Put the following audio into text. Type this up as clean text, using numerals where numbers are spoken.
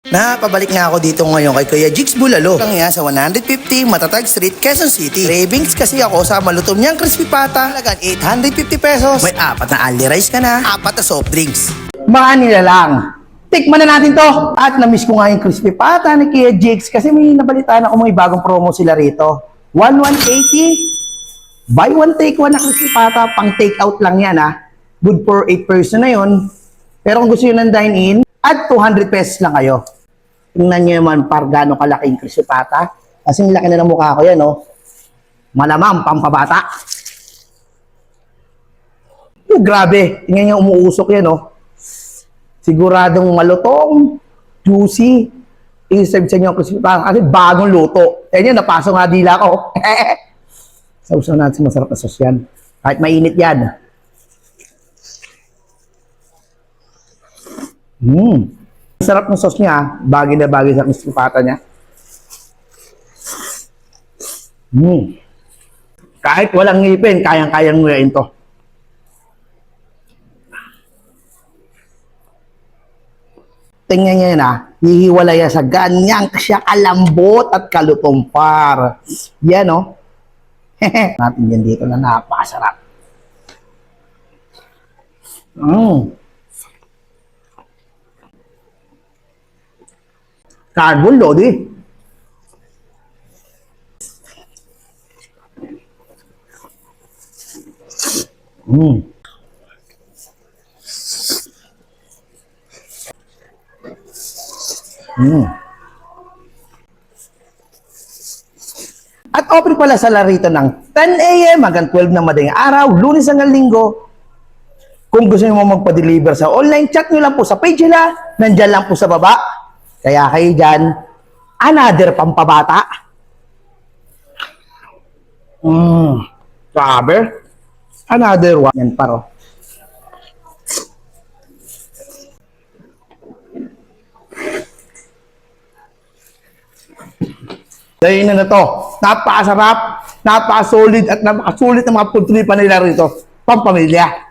Pabalik nga ako dito ngayon kay Kuya Jigs Bulalo. Lang yan sa 150 Matatag Street, Quezon City. Cravings kasi ako sa malutom niyang crispy pata. Talagang 850 pesos. May apat na ali rice ka na, apat na soft drinks. Baka nila lang. Tikman na natin to. At na-miss ko nga yung crispy pata ni Kuya Jigs kasi may nabalitaan ako may bagong promo sila rito. 1,180. Buy one take one na crispy pata. Pang take out lang yan ha. Good for 8 person na yon. Pero kung gusto nyo ng dine-in, at 200 pesos lang kayo. Tingnan nyo naman par gaano kalaki yung crispy pata. Kasi laki na ng mukha ko yan, no? Malamang, pampabata. Oh, grabe. Tingnan nyo, umuusok yan, no? Siguradong malutong, juicy. I-serve sa inyo ang crispy pata. Kasi bagong luto. Tingnan nyo, napasok nga dila ko. Sausaw natin masarap na sauce yan. Kahit mainit yan. Sarap ng sauce niya, bagay na bagay sa crispy pata niya. Kahit walang ngipin, kayang-kayang nguyain to. Tingnan niya yan hihiwala yan sa ganyang siya kalambot at kalutumpar. Yan no? Natin yan dito na napakasarap. Carbon load eh. At open pala sa larito ng 10 a.m. hanggang 12 ng madaling araw, Lunes hanggang Linggo. Kung gusto niyo magpa-deliver sa online, chat nyo lang po sa page nila, nandyan lang po sa baba. Kaya kayo dyan, another pampabata. Sabi, another one. Yan paro. Dahil na to, napakasarap, napakasolid at napakasulit ng mga food tripan nila rito. Pampamilya.